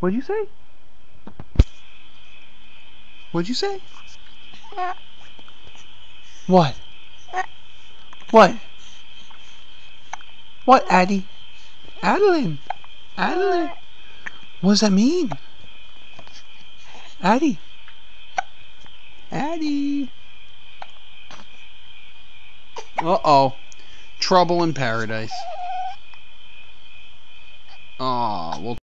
What'd you say? What'd you say? What? What? What, Addie? Adeline? Adeline? What does that mean? Addie? Addie? Uh-oh. Trouble in paradise. Aw, well...